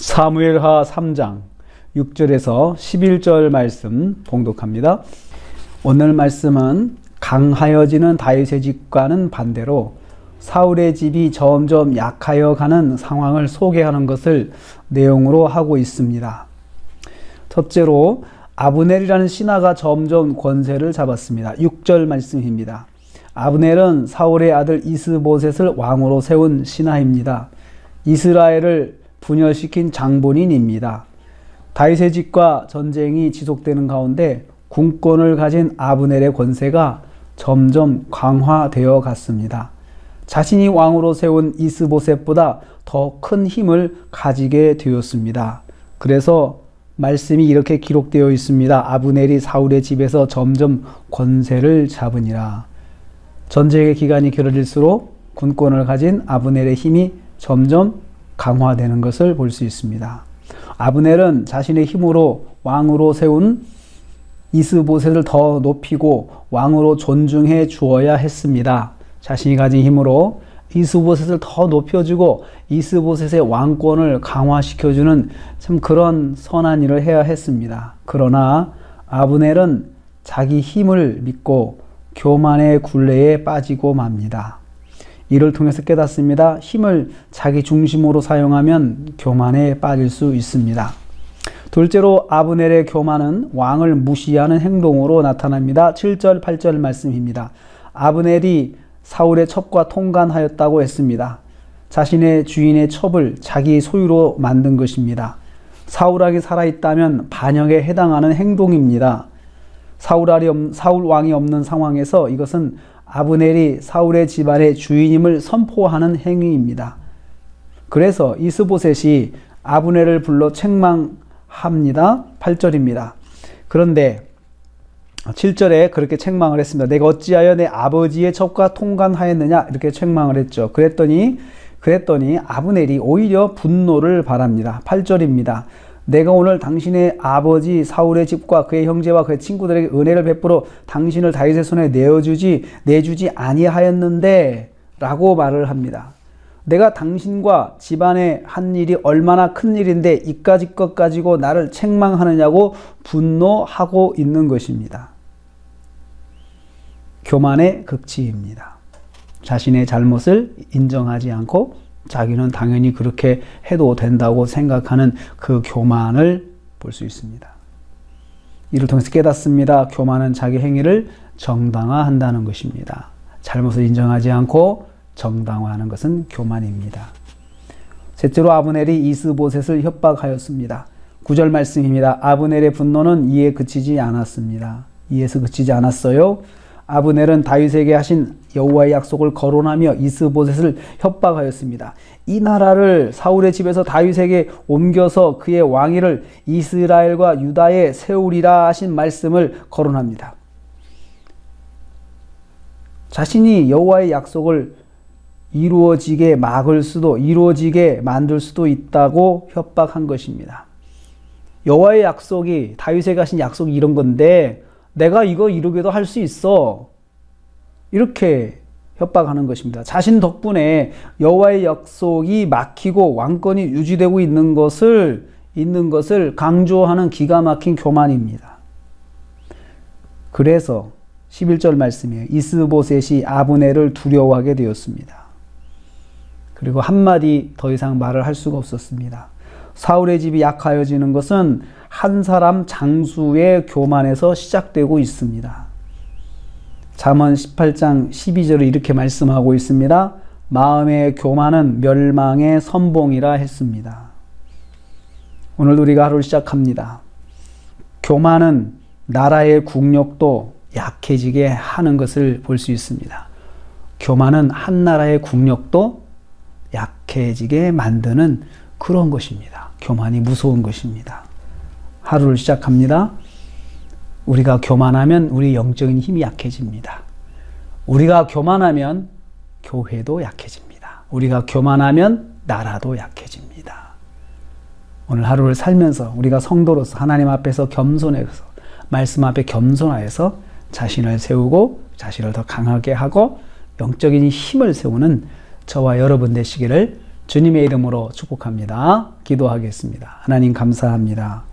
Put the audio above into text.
사무엘하 3장 6절에서 11절 말씀 봉독합니다. 오늘 말씀은 강하여지는 다윗의 집과는 반대로 사울의 집이 점점 약하여 가는 상황을 소개하는 것을 내용으로 하고 있습니다. 첫째로 아브넬이라는 신하가 점점 권세를 잡았습니다. 6절 말씀입니다. 아브넬은 사울의 아들 이스보셋을 왕으로 세운 신하입니다. 이스라엘을 분열시킨 장본인입니다. 다윗의 집과 전쟁이 지속되는 가운데 군권을 가진 아브넬의 권세가 점점 강화되어 갔습니다. 자신이 왕으로 세운 이스보셋보다 더 큰 힘을 가지게 되었습니다. 그래서 말씀이 이렇게 기록되어 있습니다. 아브넬이 사울의 집에서 점점 권세를 잡으니라. 전쟁의 기간이 길어질수록 군권을 가진 아브넬의 힘이 점점 강화되는 것을 볼 수 있습니다. 아브넬은 자신의 힘으로 왕으로 세운 이스보셋을 더 높이고 왕으로 존중해 주어야 했습니다. 자신이 가진 힘으로 이스보셋을 더 높여주고 이스보셋의 왕권을 강화시켜주는 참 그런 선한 일을 해야 했습니다. 그러나 아브넬은 자기 힘을 믿고 교만의 굴레에 빠지고 맙니다. 이를 통해서 깨닫습니다. 힘을 자기 중심으로 사용하면 교만에 빠질 수 있습니다. 둘째로 아브넬의 교만은 왕을 무시하는 행동으로 나타납니다. 7절, 8절 말씀입니다. 아브넬이 사울의 첩과 통간하였다고 했습니다. 자신의 주인의 첩을 자기 소유로 만든 것입니다. 사울 왕이 살아있다면 반역에 해당하는 행동입니다. 사울 왕이 없는 상황에서 이것은 아브넬이 사울의 집안의 주인임을 선포하는 행위입니다. 그래서 이스보셋이 아브넬을 불러 책망합니다. 8절입니다. 그런데 7절에 그렇게 책망을 했습니다. 내가 어찌하여 내 아버지의 첩과 통간하였느냐 이렇게 책망을 했죠. 그랬더니 아브넬이 오히려 분노를 발합니다. 8절입니다. 내가 오늘 당신의 아버지 사울의 집과 그의 형제와 그의 친구들에게 은혜를 베풀어 당신을 다윗의 손에 내주지 아니하였는데 라고 말을 합니다. 내가 당신과 집안에 한 일이 얼마나 큰 일인데 이까짓 것 가지고 나를 책망하느냐고 분노하고 있는 것입니다. 교만의 극치입니다. 자신의 잘못을 인정하지 않고 자기는 당연히 그렇게 해도 된다고 생각하는 그 교만을 볼 수 있습니다. 이를 통해서 깨닫습니다. 교만은 자기 행위를 정당화한다는 것입니다. 잘못을 인정하지 않고 정당화하는 것은 교만입니다. 셋째로 아브넬이 이스보셋을 협박하였습니다. 9절 말씀입니다. 아브넬의 분노는 이에 그치지 않았습니다. 이에서 그치지 않았어요. 아브넬은 다윗에게 하신 여호와의 약속을 거론하며 이스보셋을 협박하였습니다. 이 나라를 사울의 집에서 다윗에게 옮겨서 그의 왕위를 이스라엘과 유다에 세우리라 하신 말씀을 거론합니다. 자신이 여호와의 약속을 이루어지게 만들 수도 있다고 협박한 것입니다. 여호와의 약속이 다윗에게 하신 약속이 이런 건데 내가 이거 이루게도 할 수 있어. 이렇게 협박하는 것입니다. 자신 덕분에 여호와의 약속이 막히고 왕권이 유지되고 있는 것을 강조하는 기가 막힌 교만입니다. 그래서 11절 말씀이에요. 이스보셋이 아브넬을 두려워하게 되었습니다. 그리고 한마디 더 이상 말을 할 수가 없었습니다. 사울의 집이 약하여지는 것은 한 사람 장수의 교만에서 시작되고 있습니다. 잠언 18장 12절을 이렇게 말씀하고 있습니다. 마음의 교만은 멸망의 선봉이라 했습니다. 오늘 우리가 하루를 시작합니다. 교만은 나라의 국력도 약해지게 하는 것을 볼 수 있습니다. 교만은 한 나라의 국력도 약해지게 만드는 그런 것입니다. 교만이 무서운 것입니다. 하루를 시작합니다. 우리가 교만하면 우리 영적인 힘이 약해집니다. 우리가 교만하면 교회도 약해집니다. 우리가 교만하면 나라도 약해집니다. 오늘 하루를 살면서 우리가 성도로서 하나님 앞에서 겸손해서 말씀 앞에 겸손하여서 자신을 세우고 자신을 더 강하게 하고 영적인 힘을 세우는 저와 여러분 되시기를 주님의 이름으로 축복합니다. 기도하겠습니다. 하나님 감사합니다.